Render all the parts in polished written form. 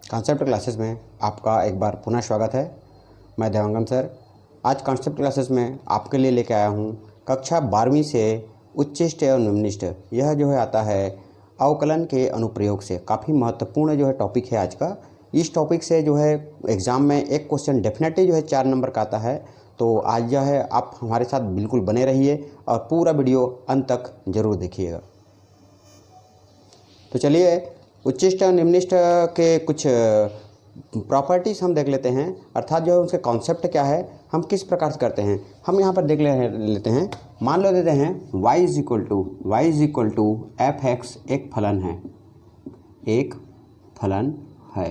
Concept classes में आपका एक बार पुनः स्वागत है। मैं देवांगन सर। आज कॉन्सेप्ट क्लासेस में आपके लिए लेके आया हूँ कक्षा 12वीं से उच्चिष्ट एवं निम्निष्ट। यह जो है आता है अवकलन के अनुप्रयोग से। काफ़ी महत्वपूर्ण जो है टॉपिक है आज का। इस टॉपिक से जो है एग्ज़ाम में एक क्वेश्चन डेफिनेटली जो है 4 नंबर का आता है। तो आज जो है आप हमारे साथ बिल्कुल बने रहिए और पूरा वीडियो अंत तक ज़रूर देखिएगा। तो चलिए उच्चिष्ट और निम्निष्ट के कुछ प्रॉपर्टीज़ हम देख लेते हैं, अर्थात जो है उसके कॉन्सेप्ट क्या है, हम किस प्रकार से करते हैं। हम यहाँ पर देख लेते हैं। मान लो देते हैं y is equal to f x एक फलन है।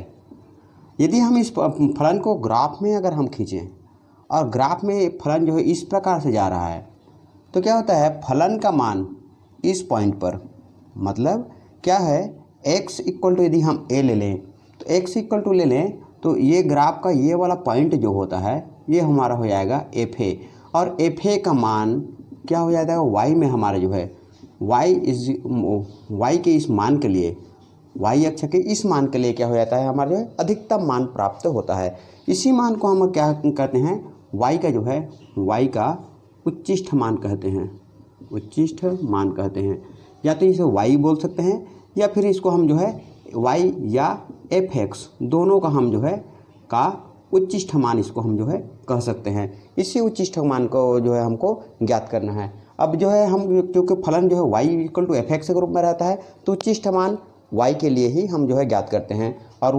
यदि हम इस फलन को ग्राफ में अगर हम खींचें और ग्राफ में फलन जो है इस प्रकार से जा रहा है, तो क्या होता है, फलन का मान इस पॉइंट पर, मतलब क्या है, x इक्वल टू यदि हम a ले लें तो x इक्वल टू ले लें तो ये ग्राफ का ये वाला पॉइंट जो होता है ये हमारा हो जाएगा fa, और fa का मान क्या हो जाता है, y में हमारा जो है y के इस मान के लिए, y अक्ष के इस मान के लिए क्या हो जाता है, हमारा जो है अधिकतम मान प्राप्त होता है। इसी मान को हम क्या कहते हैं, y का जो है y का उच्चिष्ट मान कहते हैं, उच्चिष्ट मान कहते हैं। या तो इसे y बोल सकते हैं या फिर इसको हम जो है y या fx दोनों का हम जो है का उच्चिष्ट मान इसको हम जो है कह सकते हैं। इसी उच्चिष्ट मान को जो है हमको ज्ञात करना है। अब जो है हम, क्योंकि फलन जो है y इक्वल टू fx के रूप में रहता है, तो उच्चिष्ट मान y के लिए ही हम जो है ज्ञात करते हैं और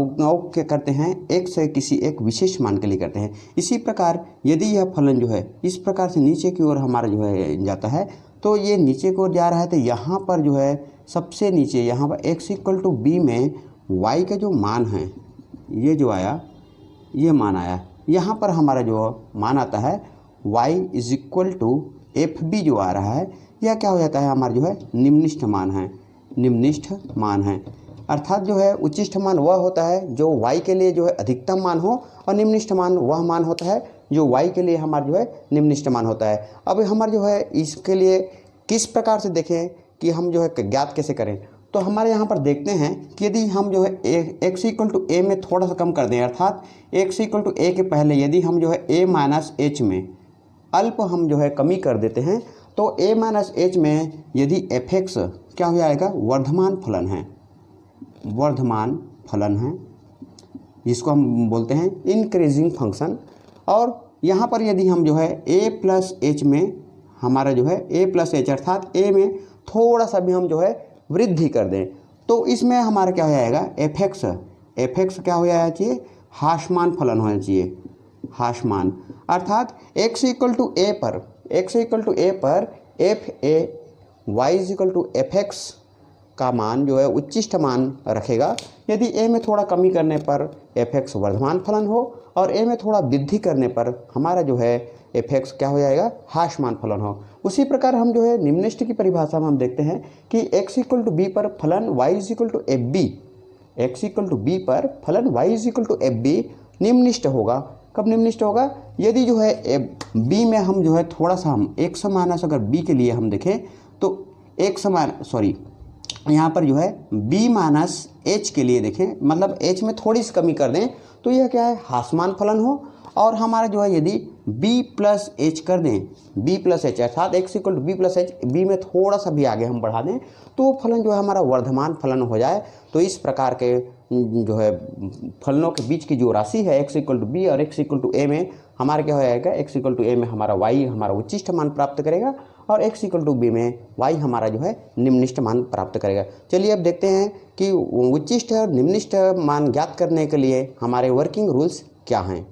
क्या करते हैं, एक से किसी एक विशेष मान के लिए करते हैं। इसी प्रकार यदि यह फलन जो है इस प्रकार से नीचे की ओर हमारा जो है जाता है, तो ये नीचे की ओर जा रहा है, तो यहाँ पर जो है सबसे नीचे यहाँ पर x इक्वल टू b में y का जो मान है, ये जो आया, ये मान आया, यहाँ पर हमारा जो मान आता है y is equal to F b जो आ रहा है, यह क्या हो जाता है, हमारा जो है निम्निष्ठ मान है, निम्निष्ठ मान है। अर्थात जो है उच्चिष्ठ मान वह होता है जो y के लिए जो है अधिकतम मान हो, और निम्निष्ठ मान वह मान होता है जो y के लिए हमारा जो है निम्निष्ठ मान होता है। अब हमारे जो है इसके लिए किस प्रकार से देखें कि हम जो है ज्ञात कैसे करें, तो हमारे यहाँ पर देखते हैं कि यदि हम जो है x इक्वल टू a में थोड़ा सा कम कर दें, अर्थात x इक्वल टू a के पहले यदि हम जो है a माइनस h में अल्प हम जो है कमी कर देते हैं, तो a माइनस h में यदि fx क्या हो जाएगा, वर्धमान फलन है, वर्धमान फलन है, जिसको हम बोलते हैं इंक्रीजिंग फंक्शन। और यहाँ पर यदि हम जो है a प्लस एच में हमारा जो है a प्लस एच, अर्थात a में थोड़ा सा भी हम जो है वृद्धि कर दें, तो इसमें हमारा क्या हो जाएगा, fx क्या हो जाना चाहिए, हासमान फलन होना चाहिए, हासमान। अर्थात x इक्वल टू a पर f a y is equal to f x का मान जो है उच्चिष्ट मान रखेगा। यदि a में थोड़ा कमी करने पर fx वर्धमान फलन हो, और a में थोड़ा वृद्धि करने पर हमारा जो है fx क्या हो जाएगा, हासमान फलन हो। उसी प्रकार हम जो है निम्निष्ठ की परिभाषा में हम देखते हैं कि x इक्वल टू बी पर फलन y is equal to F B, x equal to B पर फलन y is equal to F B निम्निष्ठ होगा। कब निम्निष्ठ होगा, यदि जो है b में हम जो है थोड़ा सा हम x माइनस अगर b के लिए हम देखें तो यहाँ पर जो है b माइनस h के लिए देखें, मतलब h में थोड़ी सी कमी कर दें, तो यह क्या है, हासमान फलन हो। और हमारा जो है यदि b प्लस एच कर दें, b प्लस एच अर्थात x equal to b plus h, b में थोड़ा सा भी आगे हम बढ़ा दें, तो वो फलन जो है हमारा वर्धमान फलन हो जाए। तो इस प्रकार के जो है फलनों के बीच की जो राशि है x इक्वल टू बी और x इक्वल टू ए में हमारा क्या हो जाएगा, x इक्वल टू ए में हमारा y हमारा उच्चिष्ट मान प्राप्त करेगा, और x इक्वल टू बी में y हमारा जो है निम्निष्ठ मान प्राप्त करेगा। चलिए अब देखते हैं कि उच्चिष्ट और निम्निष्ठ मान ज्ञात करने के लिए हमारे वर्किंग रूल्स क्या हैं।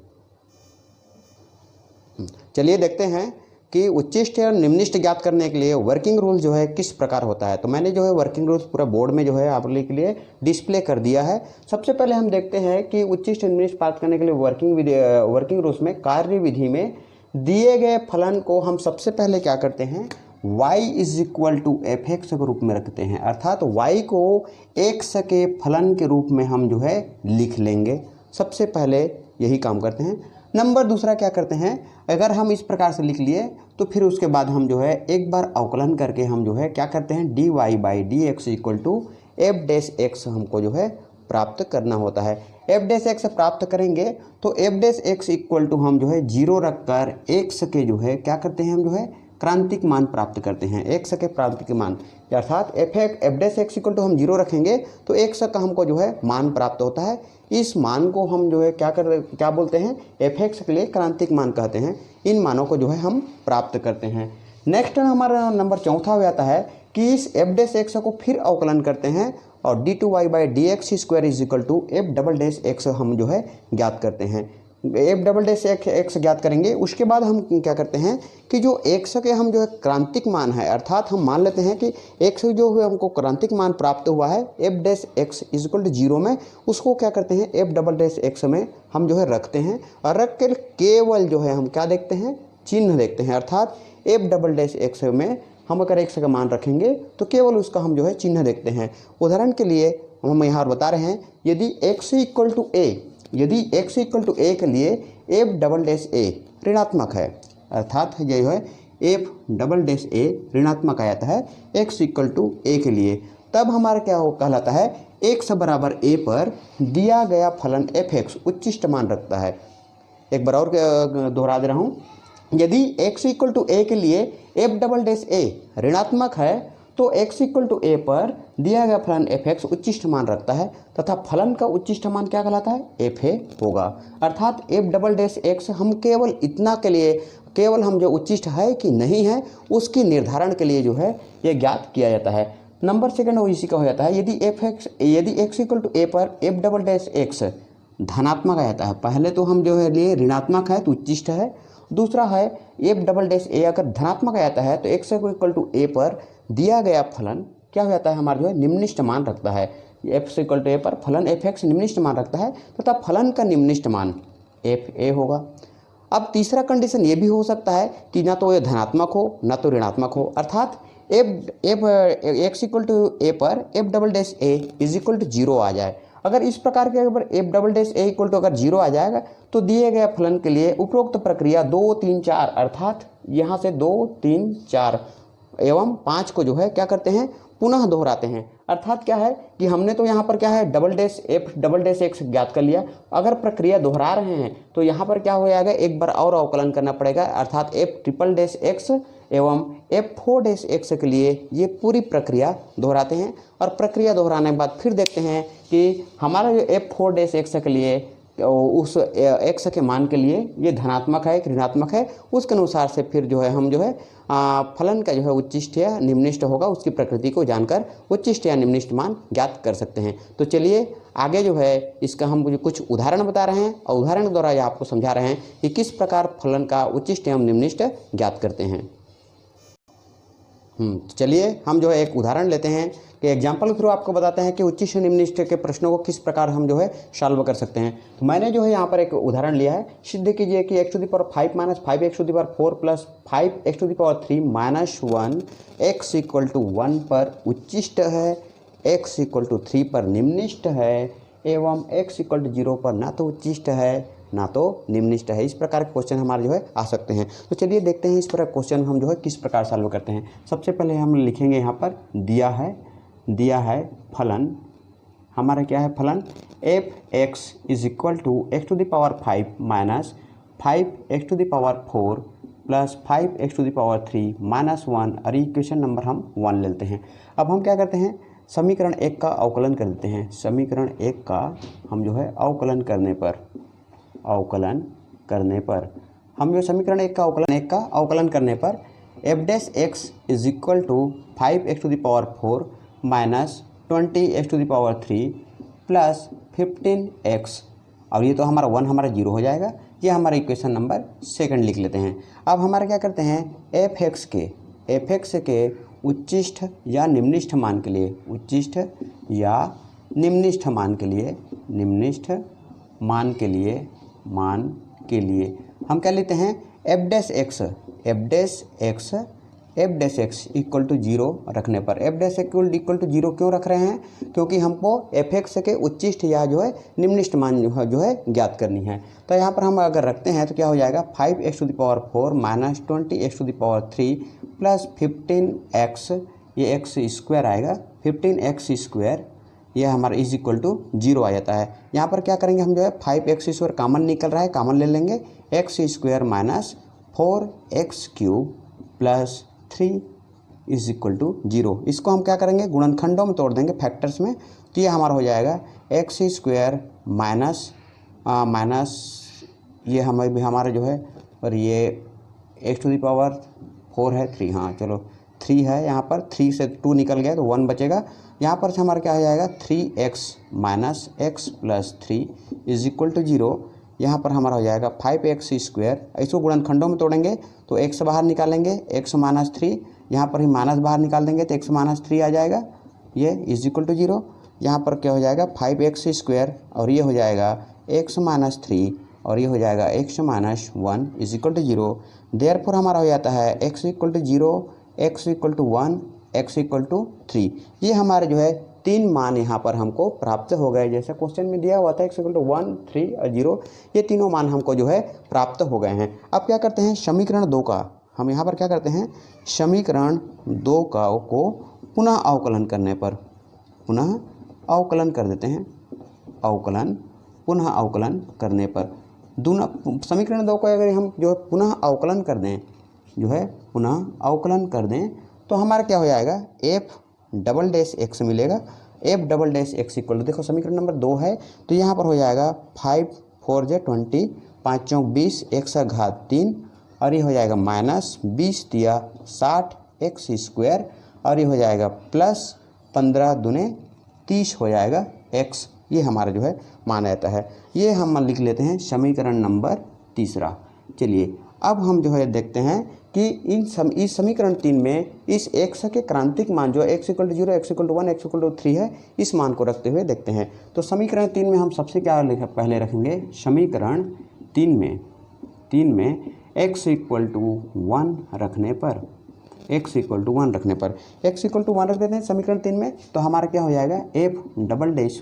चलिए देखते हैं कि उच्चिष्ट और निम्निष्ठ ज्ञात करने के लिए वर्किंग रूल जो है किस प्रकार होता है। तो मैंने जो है वर्किंग रूल्स पूरा बोर्ड में जो है आप लोगों के लिए डिस्प्ले कर दिया है। सबसे पहले हम देखते हैं कि उच्चिष्ट निम्निष्ठ प्राप्त करने के लिए वर्किंग रूल्स में कार्य विधि में दिए गए फलन को हम सबसे पहले क्या करते हैं, y is equal to f x के रूप में रखते हैं, अर्थात y को x के फलन के रूप में हम जो है लिख लेंगे। सबसे पहले यही काम करते हैं। नंबर दूसरा क्या करते हैं, अगर हम इस प्रकार से लिख लिए तो फिर उसके बाद हम जो है एक बार अवकलन करके हम जो है क्या करते हैं, dy by d x equal to f dash x हमको जो है प्राप्त करना होता है। एफ डैश एक्स प्राप्त करेंगे तो f dash x equal to हम जो है 0 रखकर एक्स के जो है क्या करते हैं हम जो है क्रांतिक मान प्राप्त करते हैं, एक्स के क्रांतिक मान, अर्थात f dash x equal to हम 0 रखेंगे तो एक्स का हमको जो है मान प्राप्त होता है। इस मान को हम जो है क्या बोलते हैं, एफ एक्स के लिए क्रांतिक मान कहते हैं। इन मानों को जो है हम प्राप्त करते हैं। नेक्स्ट हमारा नंबर चौथा हो जाता है कि इस एफ डैश एक्स को फिर अवकलन करते हैं और d2y/dx² is equal to f double dash x हम जो है ज्ञात करते हैं। एफ डबल डैश एक्स ज्ञात करेंगे, उसके बाद हम क्या करते हैं कि जो एक्स के हम जो है क्रांतिक मान है, अर्थात हम मान लेते हैं कि एक्स जो है हमको क्रांतिक मान प्राप्त हुआ है f dash x is equal to 0 में, उसको क्या करते हैं एफ डबल डैश एक्स में हम जो है रखते हैं और रख कर केवल जो है हम क्या देखते हैं, चिन्ह देखते हैं। अर्थात एफ डबल डैश एक्स में हम अगर एक्स का मान रखेंगे तो केवल उसका हम जो है चिन्ह देखते हैं। उदाहरण के लिए हम यहाँ बता रहे हैं, यदि x इक्वल टू ए, यदि x इक्वल टू ए के लिए एफ डबल डैश ए ऋणात्मक है, अर्थात ये जो है एफ डबल डैश ए ऋणात्मक आ जाता है x इक्वल टू ए के लिए, तब हमारा क्या हो कहलाता है x बराबर ए पर दिया गया फलन एफ एक्स उच्चिष्ट मान रखता है। एक बार और दोहरा दे रहा हूँ, यदि x इक्वल टू ए के लिए एफ डबल डैश ए ऋणात्मक है तो x इक्वल टू ए पर दिया गया फलन एफ एक्स उच्चिष्ट मान रखता है तथा फलन का उच्चिष्ट मान क्या कहलाता है, एफ ए होगा। अर्थात एफ डबल डैश एक्स हम केवल इतना के लिए, केवल हम जो उच्चिष्ट है कि नहीं है उसकी निर्धारण के लिए जो है ये ज्ञात किया जाता है। नंबर सेकंड वो इसी का हो जाता है, यदि x इक्वल टू ए पर एफ डबल डैश एक्स धनात्मक आ जाता है, पहले तो हम जो है लिए ऋणात्मक है तो उच्चिष्ट है, दूसरा है एफ डबल डैश ए अगर धनात्मक आ जाता है तो x इक्वल टू ए पर दिया गया फलन क्या हो जाता है हमारा जो है निम्नलिखित मान रखता है। x इक्वल टू ए पर फलन एफ एक्स निम्नलिखित मान रखता है तथा फलन का निम्नलिखित मान एफ ए होगा। अब तीसरा कंडीशन ये भी हो सकता है कि ना तो ये धनात्मक हो ना तो ऋणात्मक हो, अर्थात x इक्वल टू ए पर f double dash a is equal to 0 आ जाए। अगर इस प्रकार के अगर f double dash a equal to अगर 0 आ जाएगा तो दिए गए फलन के लिए उपरोक्त प्रक्रिया 2, 3, 4 अर्थात यहाँ से 2, 3, 4 एवं 5 को जो है क्या करते हैं पुनः दोहराते हैं। अर्थात क्या है कि हमने तो यहाँ पर क्या है एफ डबल डैश एक्स ज्ञात कर लिया, अगर प्रक्रिया दोहरा रहे हैं तो यहाँ पर क्या हो जाएगा, एक बार और अवकलन करना पड़ेगा, अर्थात एफ ट्रिपल डैश एक्स एवं F4 डैश एक्स के लिए ये पूरी प्रक्रिया दोहराते हैं और प्रक्रिया दोहराने के बाद फिर देखते हैं कि हमारा जो F4 डैश एक्स के लिए उस x के मान के लिए ये धनात्मक है कि ऋणात्मक है, उसके अनुसार से फिर जो है हम जो है फलन का जो है उच्चिष्ट या निम्नलिखित होगा उसकी प्रकृति को जानकर उच्चिष्ट या निम्नलिखित मान ज्ञात कर सकते हैं। तो चलिए आगे जो है इसका हम मुझे कुछ उदाहरण बता रहे हैं और उदाहरण के द्वारा ये आपको समझा रहे हैं कि किस प्रकार फलन का उच्चिष्ट एवं निम्नलिखित ज्ञात करते हैं। चलिए हम जो है एक उदाहरण लेते हैं कि एग्जाम्पल के थ्रू आपको बताते हैं कि उच्चिष्ट निम्नलिखित के प्रश्नों को किस प्रकार हम जो है सॉल्व कर सकते हैं। तो मैंने जो है यहाँ पर एक उदाहरण लिया है, सिद्ध कीजिए कि x⁵ minus 5x⁴ plus 5x⁴ -1 x equal to 1 पर उच्चिष्ट है, x इक्वल टू 3 पर निम्नलिखित है एवं x इक्वल टू 0 पर ना तो उच्चिष्ट है ना तो निम्नलिखित है। इस प्रकार के क्वेश्चन हमारे जो है आ सकते हैं। तो चलिए देखते हैं इस प्रकार क्वेश्चन हम जो है किस प्रकार सॉल्व करते हैं। सबसे पहले हम लिखेंगे यहाँ पर दिया है फलन, हमारा क्या है फलन f x is equal to x⁵ minus 5x⁴ plus 5x⁴ -1 और इक्वेशन नंबर हम 1 लेते हैं। अब हम क्या करते हैं, समीकरण 1 का अवकलन कर देते हैं। समीकरण 1 का हम जो है अवकलन करने पर हम जो समीकरण 1 का अवकलन करने पर f dash x is equal to 5x⁴ minus 20x⁴ plus 15x और ये तो हमारा 1 हमारा 0 हो जाएगा। ये हमारा इक्वेशन नंबर 2 लिख लेते हैं। अब हमारा क्या करते हैं एफ एक्स के उच्चिष्ट या निम्नलिखित मान के लिए हम क्या लेते हैं f dash x equal to 0 रखने पर। एफ डैश इक्वल टू 0 क्यों रख रहे हैं, क्योंकि हमको एफ एक्स के उच्चिष्ट या जो है निम्नलिखित मान जो है ज्ञात करनी है। तो यहाँ पर हम अगर रखते हैं तो क्या हो जाएगा 5x⁴ minus 20x⁴ plus 15x, ये x स्क्वायर आएगा 15x² ये हमारा इज इक्वल टू 0 आ जाता है। यहाँ पर क्या करेंगे हम जो है 5x² कॉमन निकल रहा है, कॉमन ले लेंगे, x² minus 4x³ plus 3 is equal to 0। इसको हम क्या करेंगे गुणनखंडों में तोड़ देंगे, फैक्टर्स में, तो ये हमारा हो जाएगा x² माइनस ये हमारा जो है, और ये x⁴ है 3, हाँ चलो 3 है, यहाँ पर 3 से 2 निकल गया तो 1 बचेगा। यहाँ पर से हमारा क्या हो जाएगा 3x minus x plus 3 is equal to 0। यहाँ पर हमारा हो जाएगा 5x², इसको गुणनखंडों में तोड़ेंगे तो x बाहर निकालेंगे, x माइनस 3, यहाँ पर ही माइनस बाहर निकाल देंगे तो x माइनस 3 आ जाएगा, ये इज इक्वल टू 0। यहाँ पर क्या हो जाएगा 5x² और ये हो जाएगा x माइनस 3 और ये हो जाएगा x minus 1 is equal to 0। Therefore हमारा हो जाता है x equal to 0, x equal to 1, x equal to 3। ये हमारे जो है 3 मान यहाँ पर हमको प्राप्त हो गए, जैसे क्वेश्चन में दिया हुआ था x इक्वल टू 1, 3 और 0, ये तीनों मान हमको जो है प्राप्त हो गए हैं। अब क्या करते हैं समीकरण 2 का, हम यहाँ पर क्या करते हैं समीकरण 2 का को पुनः अवकलन करने पर, पुनः अवकलन कर देते हैं, अवकलन, पुनः अवकलन करने पर दोनों समीकरण 2 को अगर हम जो है पुनः अवकलन कर दें, जो है पुनः अवकलन कर दें तो हमारा क्या हो जाएगा f डबल डैश x मिलेगा। f double dash x equal to, देखो समीकरण नंबर 2 है तो यहाँ पर हो जाएगा 5 4 × 20, 5 चौक 20, x घात 3 और ये हो जाएगा माइनस 20 दिया 60x² और ये हो जाएगा प्लस 15 दूने 30 हो जाएगा x। ये हमारा जो है मान रहता है। ये हम लिख लेते हैं समीकरण नंबर 3। चलिए अब हम जो है देखते हैं कि इस समीकरण 3 में इस x के क्रांतिक मान जो x equal to 0, x equal to 1, x equal to 3 है, इस मान को रखते हुए देखते हैं। तो समीकरण 3 में हम सबसे क्या पहले रखेंगे, समीकरण 3 में x इक्वल टू 1 रखने पर, x इक्वल टू 1 रखने पर, x इक्वल टू 1 रख देते हैं समीकरण 3 में, तो हमारा क्या हो जाएगा f डबल डैश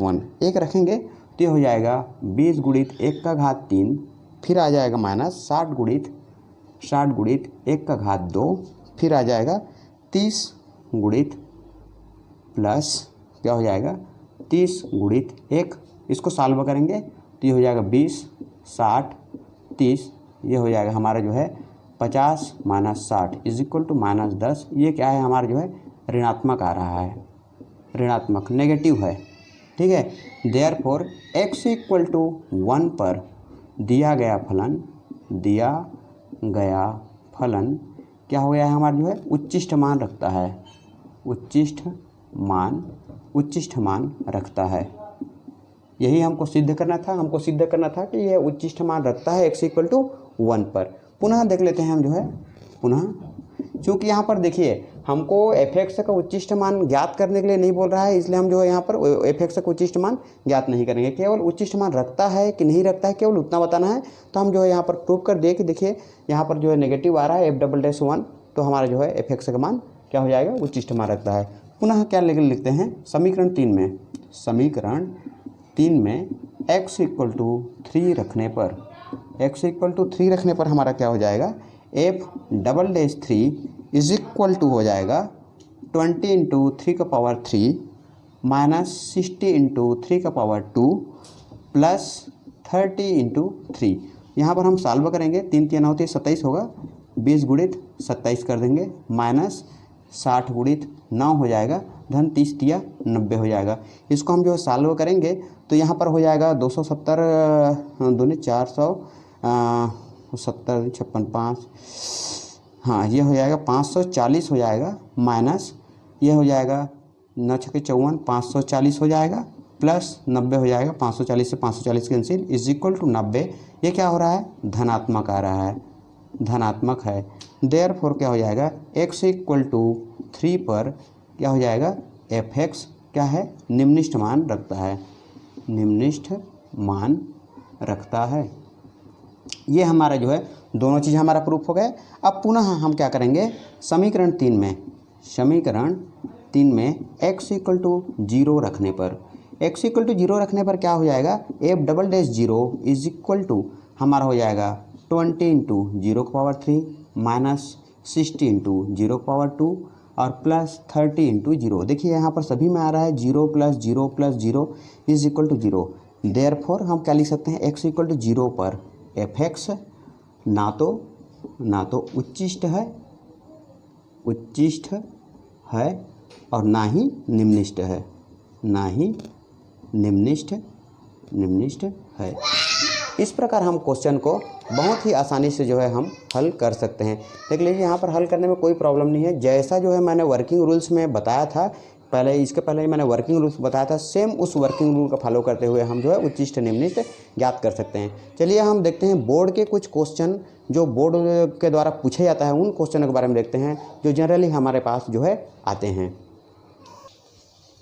1 एक रखेंगे तो ये हो जाएगा 20 गुणित 1 का घात 3, फिर आ जाएगा माइनस 60 गुणित 1 का घात 2, फिर आ जाएगा 30 गुणित प्लस क्या हो जाएगा 30 गुणित 1, इसको सॉल्व करेंगे तो ये हो जाएगा 20, 60, 30, ये हो जाएगा हमारा जो है 50 minus 60 is equal to minus 10। ये क्या है हमारा जो है ऋणात्मक आ रहा है, ऋणात्मक नेगेटिव है, ठीक है। देयरफॉर x इक्वल टू 1 पर दिया गया फलन क्या हो गया है हमारा जो है उच्चिष्ट मान रखता है, उच्चिष्ट मान रखता है। यही हमको सिद्ध करना था, कि यह उच्चिष्ट मान रखता है x इक्वल टू 1 पर। पुनः देख लेते हैं हम जो है, पुनः क्योंकि यहाँ पर देखिए हमको f(x) का उच्चिष्ट मान ज्ञात करने के लिए नहीं बोल रहा है, इसलिए हम जो है यहाँ पर f(x) का उच्चिष्ट मान ज्ञात नहीं करेंगे, केवल उच्चिष्ट मान रखता है कि नहीं रखता है केवल उतना बताना है। तो हम जो है यहाँ पर प्रूव कर दे कि देखिए यहाँ पर जो है नेगेटिव आ रहा है f डबल डैश 1, तो हमारा जो है f(x) का मान क्या हो जाएगा उच्चिष्ट मान रखता है। पुनः क्या लिखते हैं समीकरण 3 में x इक्वल टू 3 रखने पर हमारा क्या हो जाएगा f double dash 3 is equal to हो जाएगा 20 इंटू 3 का पावर 3 माइनस 60 इंटू 3 का पावर 2 प्लस 30 इंटू 3। यहाँ पर हम सॉल्व करेंगे, 3 3 होती है 27 होगा, 20 गुणित 27 कर देंगे, माइनस 60 गुणित 9 हो जाएगा, धन 30 दिया 90 हो जाएगा। इसको हम जो सॉल्व करेंगे तो यहाँ पर हो जाएगा 270 दूनी 400 70 56 5, हाँ ये हो जाएगा 540 हो जाएगा, माइनस ये हो जाएगा 9 छक्के 54 540 हो जाएगा, प्लस 90 हो जाएगा, 540 से 540 कैंसिल इज इक्वल टू 90। ये क्या हो रहा है धनात्मक आ रहा है, धनात्मक है। देयरफॉर क्या हो जाएगा x इक्वल टू 3 पर क्या हो जाएगा f(x) क्या है निम्नलिखित मान रखता है। ये हमारा जो है दोनों चीज़ हमारा प्रूफ हो गए। अब पुनः हम क्या करेंगे समीकरण 3 में x इक्वल टू 0 रखने पर क्या हो जाएगा f double dash 0 is equal to हमारा हो जाएगा 20 इंटू 0 का पावर 3 माइनस 60 इंटू 0 का पावर 2 और प्लस 30 इंटू 0। देखिए यहाँ पर सभी में आ रहा है 0 + 0 + 0 इज इक्वल टू 0। देयरफॉर हम क्या लिख सकते हैं, x इक्वल टू 0 पर fx ना तो उच्चिष्ट है और ना ही निम्निष्ठ है। इस प्रकार हम क्वेश्चन को बहुत ही आसानी से जो है हम हल कर सकते हैं। देख लीजिए यहाँ पर हल करने में कोई प्रॉब्लम नहीं है। जैसा जो है मैंने वर्किंग रूल्स में बताया था इसके पहले मैंने वर्किंग रूल्स बताया था, सेम उस वर्किंग रूल का फॉलो करते हुए हम जो है उच्चिष्ट निम्निष्ठ ज्ञात कर सकते हैं। चलिए हम देखते हैं बोर्ड के कुछ क्वेश्चन जो बोर्ड के द्वारा पूछे जाता है, उन क्वेश्चनों के बारे में देखते हैं जो जनरली हमारे पास जो है आते हैं।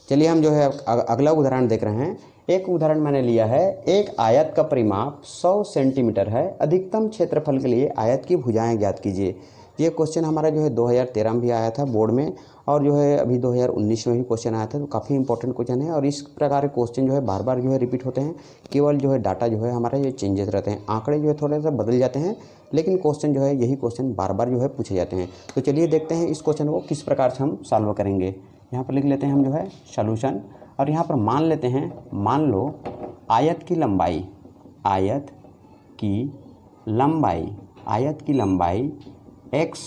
चलिए हम जो है अगला उदाहरण देख रहे हैं। एक उदाहरण मैंने लिया है, एक आयत का परिमाप 100 सेंटीमीटर है, अधिकतम क्षेत्रफल के लिए आयत की भुजाएं ज्ञात कीजिए। ये क्वेश्चन हमारा जो है 2013 में भी आया था बोर्ड में, और जो है अभी 2019 में भी क्वेश्चन आया था। तो काफ़ी इंपॉर्टेंट क्वेश्चन है और इस प्रकार के क्वेश्चन जो है बार बार जो है रिपीट होते हैं। केवल जो है डाटा जो है हमारा ये चेंजेस रहते हैं, आंकड़े जो है थोड़े सा बदल जाते हैं, लेकिन क्वेश्चन जो है यही क्वेश्चन बार बार जो है पूछे जाते हैं। तो चलिए देखते हैं इस क्वेश्चन को किस प्रकार से हम सॉल्व करेंगे। यहाँ पर लिख लेते हैं हम जो है सॉल्यूशन, और यहाँ पर मान लेते हैं, मान लो आयत की लंबाई x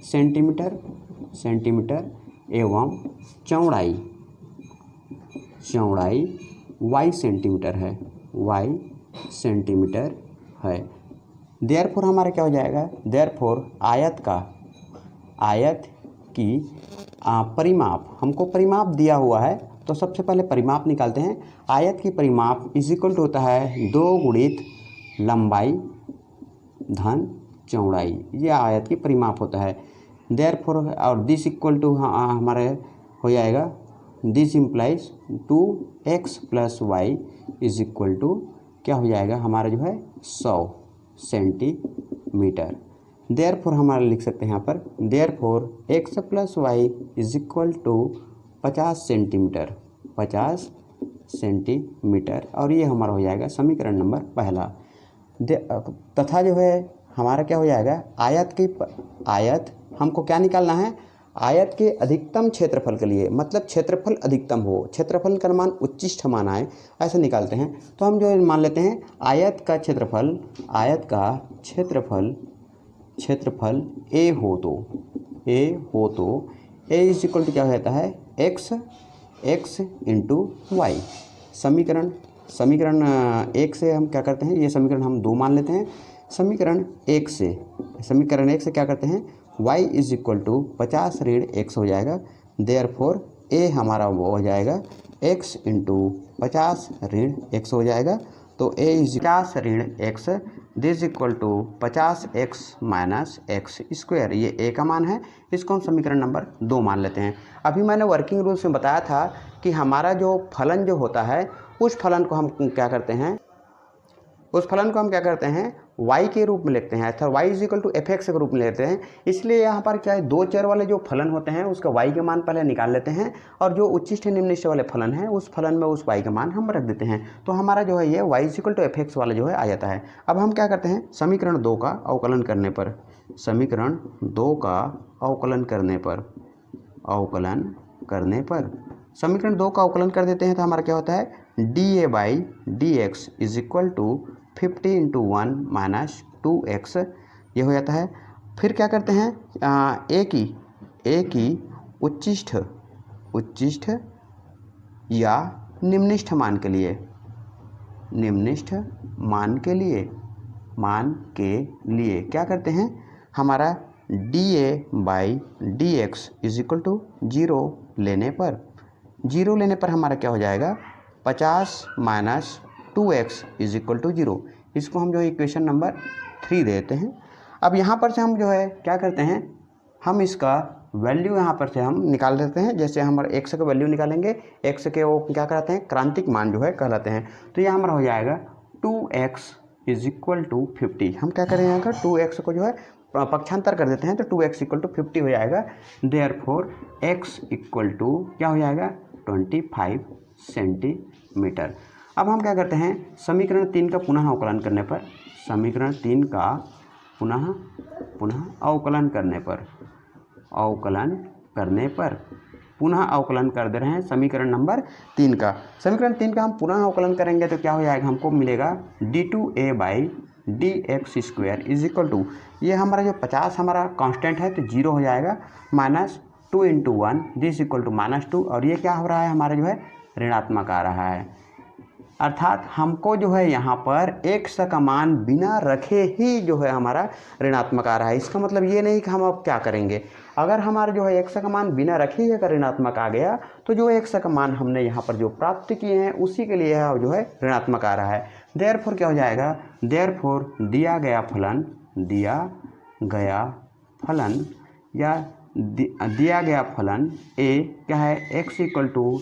सेंटीमीटर एवं चौड़ाई y सेंटीमीटर है। देयरफॉर हमारा क्या हो जाएगा, देयरफॉर आयत की परिमाप, हमको परिमाप दिया हुआ है तो सबसे पहले परिमाप निकालते हैं। आयत की परिमाप इज इक्वल टू होता है 2 गुणित लंबाई धन चौड़ाई, ये आयत की परिमाप होता है। देयरफॉर और दिस इक्वल टू हमारे हो जाएगा, this implies 2x + y is equal to क्या हो जाएगा हमारा जो है 100 सेंटीमीटर। देयरफॉर हमारा लिख सकते हैं यहाँ पर, therefore x + y is equal to 50 centimetre, और ये हमारा हो जाएगा समीकरण नंबर पहला। तथा जो है हमारा क्या हो जाएगा, आयत हमको क्या निकालना है, आयत के अधिकतम क्षेत्रफल के लिए, मतलब क्षेत्रफल अधिकतम हो, क्षेत्रफल का मान उच्चिष्ठ मान आए, ऐसे निकालते हैं। तो हम जो मान लेते हैं आयत का क्षेत्रफल ए हो तो ए इज इक्वल टू क्या हो जाता है x इंटू वाई। समीकरण 1 से हम क्या करते हैं, ये समीकरण हम 2 मान लेते हैं। समीकरण 1 से क्या करते हैं, y इज इक्वल टू 50 ऋण x हो जाएगा। देयरफॉर a हमारा वो हो जाएगा x इंटू 50 ऋण x हो जाएगा। तो a इज 50 ऋण x this equal to 50x minus x square, ये a का मान है। इसको हम समीकरण नंबर 2 मान लेते हैं। अभी मैंने वर्किंग रूल्स में बताया था कि हमारा जो फलन जो होता है, उस फलन को हम क्या करते हैं, y के रूप में लिखते हैं, अर्थात y is equal to fx के रूप में लेते हैं। इसलिए यहाँ पर क्या है, 2 चर वाले जो फलन होते हैं उसका y के मान पहले निकाल लेते हैं, और जो उच्चिष्ठ निम्निष्ठ वाले फलन है उस फलन में उस y का मान हम रख देते हैं। तो हमारा जो है ये y is equal to fx वाला जो है आ जाता है। अब हम क्या करते हैं, समीकरण 2 का अवकलन करने पर समीकरण 2 का अवकलन कर देते हैं, तो हमारा क्या होता है, dA/dx is equal to 50 into 1 minus 2x, ये हो जाता है। फिर क्या करते हैं, a की उच्चिष्ठ या निम्निष्ठ मान के लिए क्या करते हैं, हमारा dA/dx इज इक्वल टू 0 लेने पर हमारा क्या हो जाएगा, 50 minus 2x is equal to 0। इसको हम जो इक्वेशन नंबर 3 देते हैं। अब यहाँ पर से हम जो है क्या करते हैं, हम इसका वैल्यू यहाँ पर से हम निकाल देते हैं। जैसे हमारे x का वैल्यू निकालेंगे, x के वो क्या कहलाते हैं, क्रांतिक मान जो है कहलाते हैं। तो ये हमारा हो जाएगा 2x इज इक्वल टू 50। हम क्या करें, यहाँ का 2x को जो है पक्षांतर कर देते हैं, तो 2x इक्वल टू 50 हो जाएगा। देयरफॉर x इक्वल टू क्या हो जाएगा, 25 सेंटीमीटर। अब हम क्या करते हैं, समीकरण 3 का पुनः अवकलन करने पर करने पर पुनः अवकलन कर दे रहे हैं समीकरण नंबर 3 का। समीकरण 3 का हम पुनः अवकलन करेंगे तो क्या हो जाएगा, हमको मिलेगा d2a/dx² इज इक्वल टू, ये हमारा जो 50 हमारा कांस्टेंट है तो 0 हो जाएगा, -2 × 1 दिस इक्वल टू -2, और ये क्या हो रहा है हमारा जो है ऋणात्मक आ रहा है। अर्थात हमको जो है यहाँ पर x का मान बिना रखे ही जो है हमारा ऋणात्मक आ रहा है। इसका मतलब ये नहीं कि हम अब क्या करेंगे, अगर हमारा जो है x का मान बिना रखे ही अगर ऋणात्मक आ गया तो जो x का मान हमने यहाँ पर जो प्राप्त किए हैं उसी के लिए जो है ऋणात्मक आ रहा है। देयरफॉर क्या हो जाएगा, देयरफॉर दिया गया फलन a क्या है, x =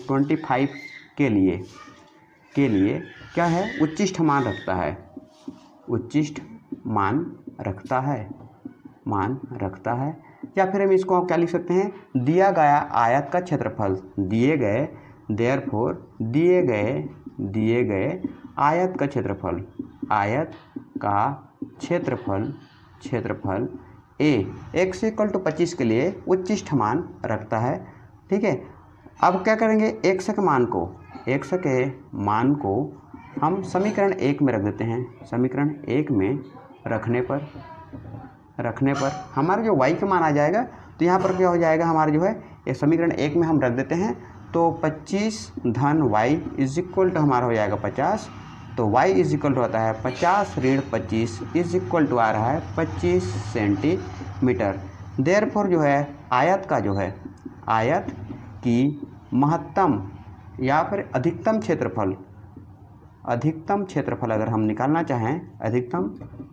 25 के लिए क्या है, उच्चिष्ट मान रखता है। या फिर हम इसको क्या लिख सकते हैं, दिया गया आयत का क्षेत्रफल, दिए गए आयत का क्षेत्रफल a x = 25 के लिए उच्चिष्ट मान रखता है। ठीक है, अब क्या करेंगे, x के मान को हम समीकरण 1 में रख देते हैं। समीकरण 1 में रखने पर हमारा जो y का मान आ जाएगा, तो यहाँ पर क्या हो जाएगा हमारा जो है ये समीकरण 1 में हम रख देते हैं, तो 25 धन y इज इक्वल टू हमारा हो जाएगा 50, तो y इज इक्वल टू आता है 50 ऋण 25 इज इक्वल टू आ रहा है 25 सेंटीमीटर। देयरफॉर जो है आयत की महत्तम या फिर अधिकतम क्षेत्रफल अगर हम निकालना चाहें, अधिकतम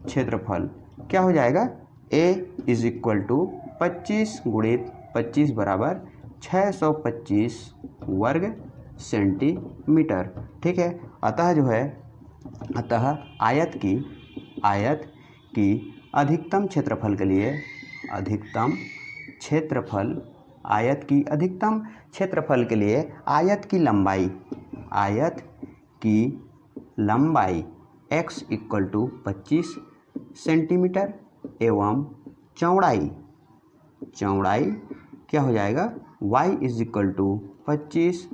क्षेत्रफल क्या हो जाएगा, a इज इक्वल टू 25 × 25 बराबर 625 वर्ग सेंटीमीटर। ठीक है, अतः आयत की अधिकतम क्षेत्रफल के लिए आयत की लंबाई x = 25 सेंटीमीटर एवं चौड़ाई क्या हो जाएगा, y = 25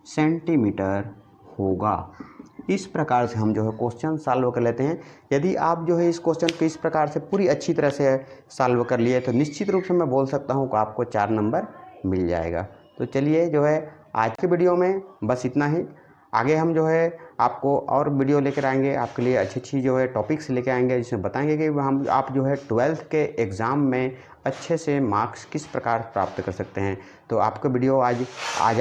सेंटीमीटर होगा। इस प्रकार से हम जो है क्वेश्चन सॉल्व कर लेते हैं। यदि आप जो है इस क्वेश्चन को इस प्रकार से पूरी अच्छी तरह से सॉल्व कर लिए तो निश्चित रूप से मैं बोल सकता हूँ कि आपको 4 नंबर मिल जाएगा। तो चलिए जो है आज के वीडियो में बस इतना ही। आगे हम जो है आपको और वीडियो लेकर आएंगे, आपके लिए अच्छी जो है टॉपिक्स लेकर आएंगे, जिसमें बताएंगे कि आप जो है 12th के एग्ज़ाम में अच्छे से मार्क्स किस प्रकार प्राप्त कर सकते हैं। तो आपका वीडियो आज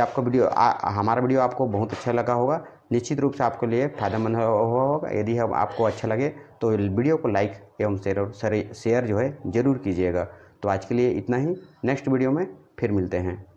आपका वीडियो हमारा वीडियो आपको बहुत अच्छा लगा होगा, निश्चित रूप से आपके लिए फ़ायदेमंद होगा। यदि आपको अच्छा लगे तो वीडियो को लाइक एवं शेयर जो है ज़रूर कीजिएगा। तो आज के लिए इतना ही, नेक्स्ट वीडियो में फिर मिलते हैं।